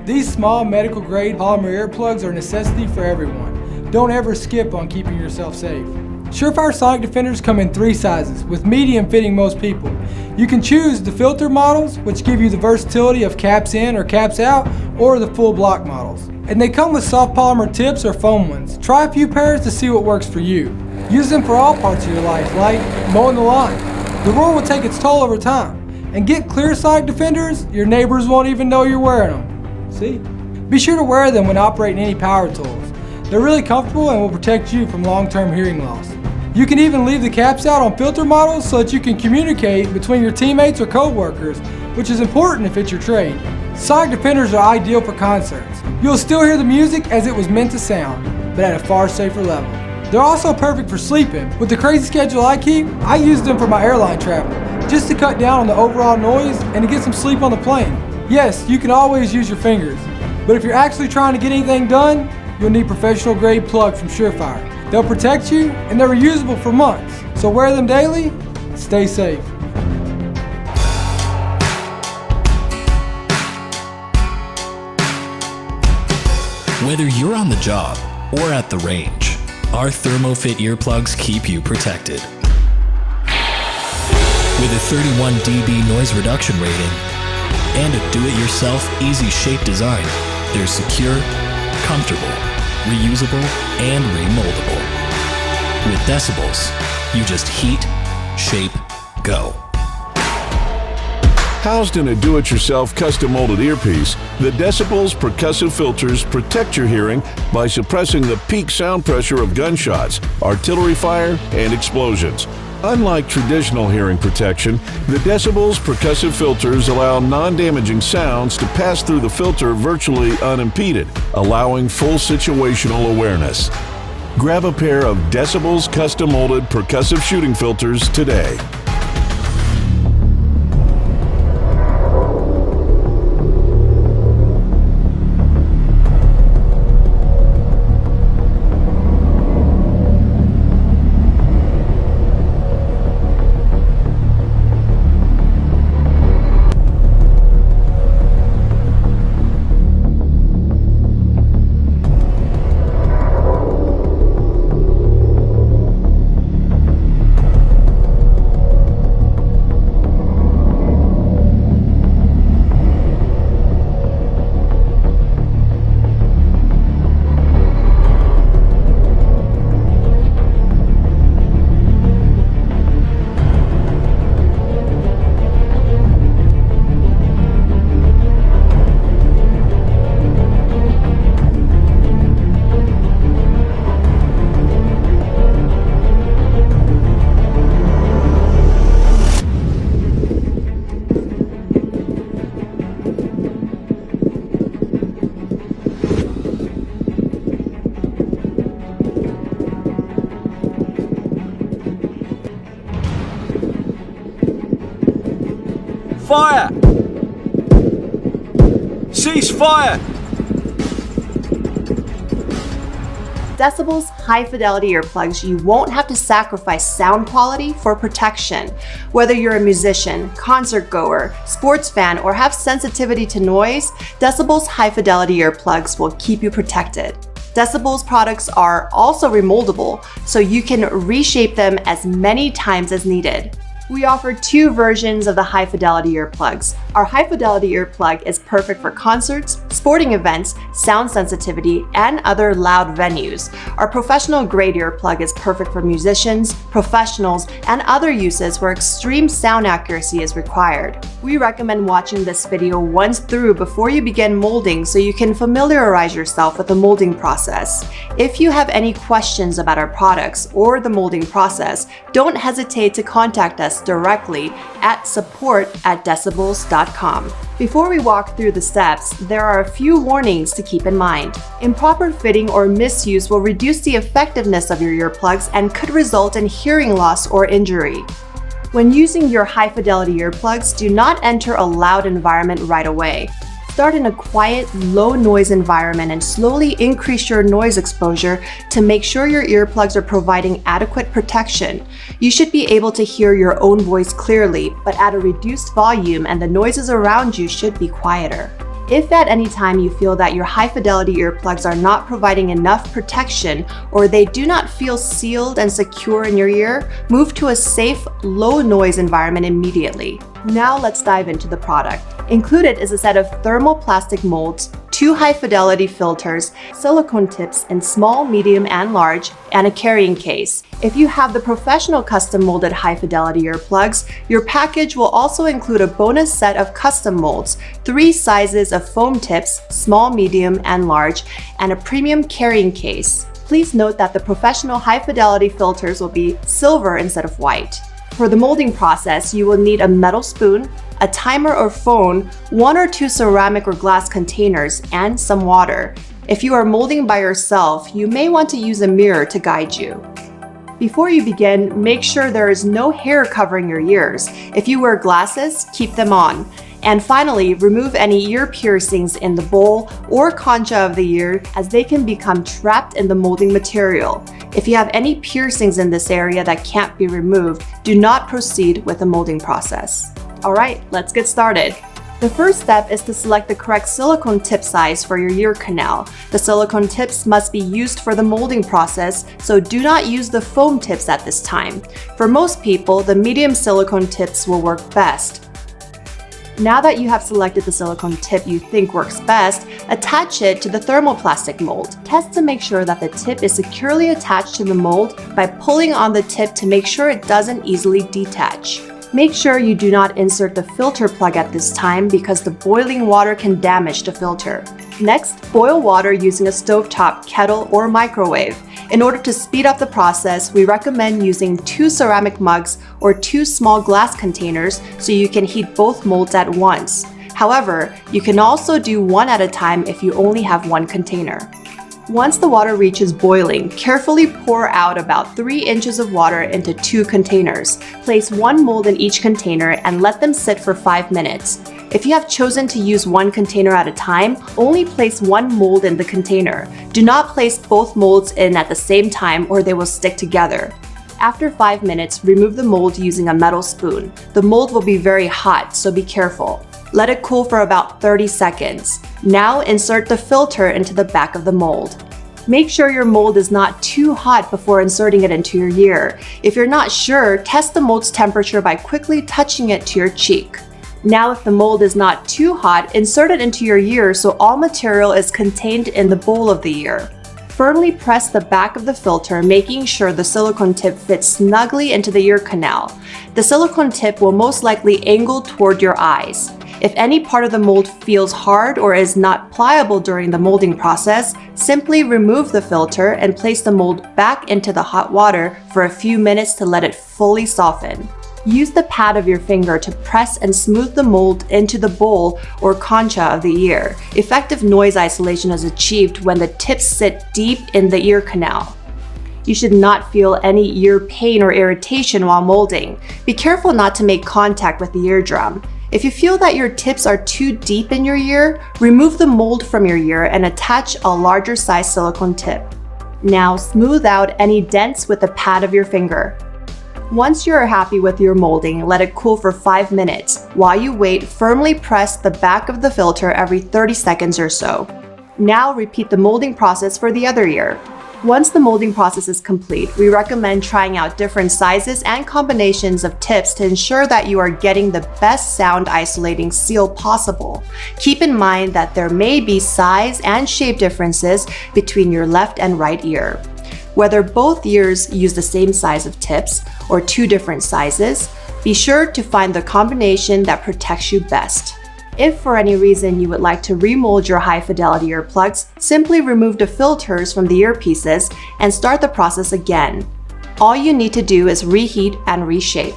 These small medical grade polymer earplugs are a necessity for everyone. Don't ever skip on keeping yourself safe. SureFire Sonic Defenders come in 3 sizes, with medium fitting most people. You can choose the filter models, which give you the versatility of caps in or caps out, or the full block models. And they come with soft polymer tips or foam ones. Try a few pairs to see what works for you. Use them for all parts of your life, like mowing the lawn. The roar will take its toll over time. And get clear Sonic Defenders, your neighbors won't even know you're wearing them. See? Be sure to wear them when operating any power tools. They're really comfortable and will protect you from long-term hearing loss. You can even leave the caps out on filter models so that you can communicate between your teammates or co-workers, which is important if it's your trade. Sonic Defenders are ideal for concerts. You'll still hear the music as it was meant to sound, but at a far safer level. They're also perfect for sleeping. With the crazy schedule I keep, I use them for my airline travel, just to cut down on the overall noise and to get some sleep on the plane. Yes, you can always use your fingers, but if you're actually trying to get anything done, you'll need professional grade plugs from SureFire. They'll protect you, and they're reusable for months. So wear them daily, stay safe. Whether you're on the job or at the range, our ThermoFit earplugs keep you protected. With a 31 dB noise reduction rating and a do-it-yourself easy shape design, they're secure, comfortable, reusable, and remoldable. With Decibullz, you just heat, shape, go. Housed in a do-it-yourself custom-molded earpiece, the Decibullz percussive filters protect your hearing by suppressing the peak sound pressure of gunshots, artillery fire, and explosions. Unlike traditional hearing protection, the Decibullz percussive filters allow non-damaging sounds to pass through the filter virtually unimpeded, allowing full situational awareness. Grab a pair of Decibullz custom-molded percussive shooting filters today. Fire! Cease fire! Decibullz high-fidelity earplugs, you won't have to sacrifice sound quality for protection. Whether you're a musician, concert goer, sports fan, or have sensitivity to noise, Decibullz high-fidelity earplugs will keep you protected. Decibullz products are also remoldable, so you can reshape them as many times as needed. We offer 2 versions of the high-fidelity earplugs. Our high-fidelity earplug is perfect for concerts, sporting events, sound sensitivity, and other loud venues. Our professional-grade earplug is perfect for musicians, professionals, and other uses where extreme sound accuracy is required. We recommend watching this video once through before you begin molding so you can familiarize yourself with the molding process. If you have any questions about our products or the molding process, don't hesitate to contact us directly at support@decibullz.com. Before we walk through the steps, there are a few warnings to keep in mind. Improper fitting or misuse will reduce the effectiveness of your earplugs and could result in hearing loss or injury. When using your high-fidelity earplugs, do not enter a loud environment right away. Start in a quiet, low-noise environment and slowly increase your noise exposure to make sure your earplugs are providing adequate protection. You should be able to hear your own voice clearly, but at a reduced volume, and the noises around you should be quieter. If at any time you feel that your high-fidelity earplugs are not providing enough protection or they do not feel sealed and secure in your ear, move to a safe, low-noise environment immediately. Now let's dive into the product. Included is a set of thermoplastic molds, 2 high-fidelity filters, silicone tips in small, medium, and large, and a carrying case. If you have the professional custom molded high-fidelity earplugs, your package will also include a bonus set of custom molds, 3 sizes of foam tips, small, medium, and large, and a premium carrying case. Please note that the professional high-fidelity filters will be silver instead of white. For the molding process, you will need a metal spoon, a timer or phone, 1 or 2 ceramic or glass containers, and some water. If you are molding by yourself, you may want to use a mirror to guide you. Before you begin, make sure there is no hair covering your ears. If you wear glasses, keep them on. And finally, remove any ear piercings in the bowl or concha of the ear, as they can become trapped in the molding material. If you have any piercings in this area that can't be removed, do not proceed with the molding process. Alright, let's get started. The first step is to select the correct silicone tip size for your ear canal. The silicone tips must be used for the molding process, so do not use the foam tips at this time. For most people, the medium silicone tips will work best. Now that you have selected the silicone tip you think works best, attach it to the thermoplastic mold. Test to make sure that the tip is securely attached to the mold by pulling on the tip to make sure it doesn't easily detach. Make sure you do not insert the filter plug at this time because the boiling water can damage the filter. Next, boil water using a stovetop, kettle, or microwave. In order to speed up the process, we recommend using 2 ceramic mugs or 2 small glass containers so you can heat both molds at once. However, you can also do one at a time if you only have 1 container. Once the water reaches boiling, carefully pour out about 3 inches of water into 2 containers. Place 1 mold in each container and let them sit for 5 minutes. If you have chosen to use 1 container at a time, only place 1 mold in the container. Do not place both molds in at the same time or they will stick together. After 5 minutes, remove the mold using a metal spoon. The mold will be very hot, so be careful. Let it cool for about 30 seconds. Now insert the filter into the back of the mold. Make sure your mold is not too hot before inserting it into your ear. If you're not sure, test the mold's temperature by quickly touching it to your cheek. Now if the mold is not too hot, insert it into your ear so all material is contained in the bowl of the ear. Firmly press the back of the filter, making sure the silicone tip fits snugly into the ear canal. The silicone tip will most likely angle toward your eyes. If any part of the mold feels hard or is not pliable during the molding process, simply remove the filter and place the mold back into the hot water for a few minutes to let it fully soften. Use the pad of your finger to press and smooth the mold into the bowl or concha of the ear. Effective noise isolation is achieved when the tips sit deep in the ear canal. You should not feel any ear pain or irritation while molding. Be careful not to make contact with the eardrum. If you feel that your tips are too deep in your ear, remove the mold from your ear and attach a larger size silicone tip. Now smooth out any dents with the pad of your finger. Once you are happy with your molding, let it cool for 5 minutes. While you wait, firmly press the back of the filter every 30 seconds or so. Now repeat the molding process for the other ear. Once the molding process is complete, we recommend trying out different sizes and combinations of tips to ensure that you are getting the best sound isolating seal possible. Keep in mind that there may be size and shape differences between your left and right ear. Whether both ears use the same size of tips or 2 different sizes, be sure to find the combination that protects you best. If for any reason you would like to remold your high-fidelity earplugs, simply remove the filters from the earpieces and start the process again. All you need to do is reheat and reshape.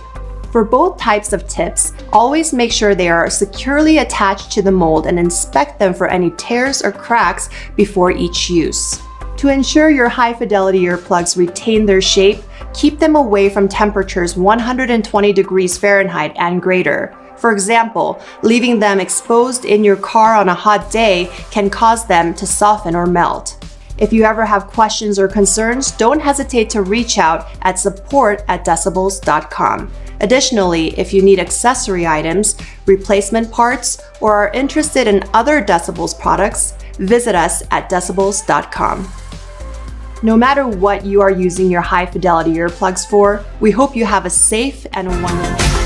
For both types of tips, always make sure they are securely attached to the mold and inspect them for any tears or cracks before each use. To ensure your high-fidelity earplugs retain their shape, keep them away from temperatures 120 degrees Fahrenheit and greater. For example, leaving them exposed in your car on a hot day can cause them to soften or melt. If you ever have questions or concerns, don't hesitate to reach out at support@Decibullz.com. Additionally, if you need accessory items, replacement parts, or are interested in other Decibullz products, visit us at Decibullz.com. No matter what you are using your high fidelity earplugs for, we hope you have a safe and wonderful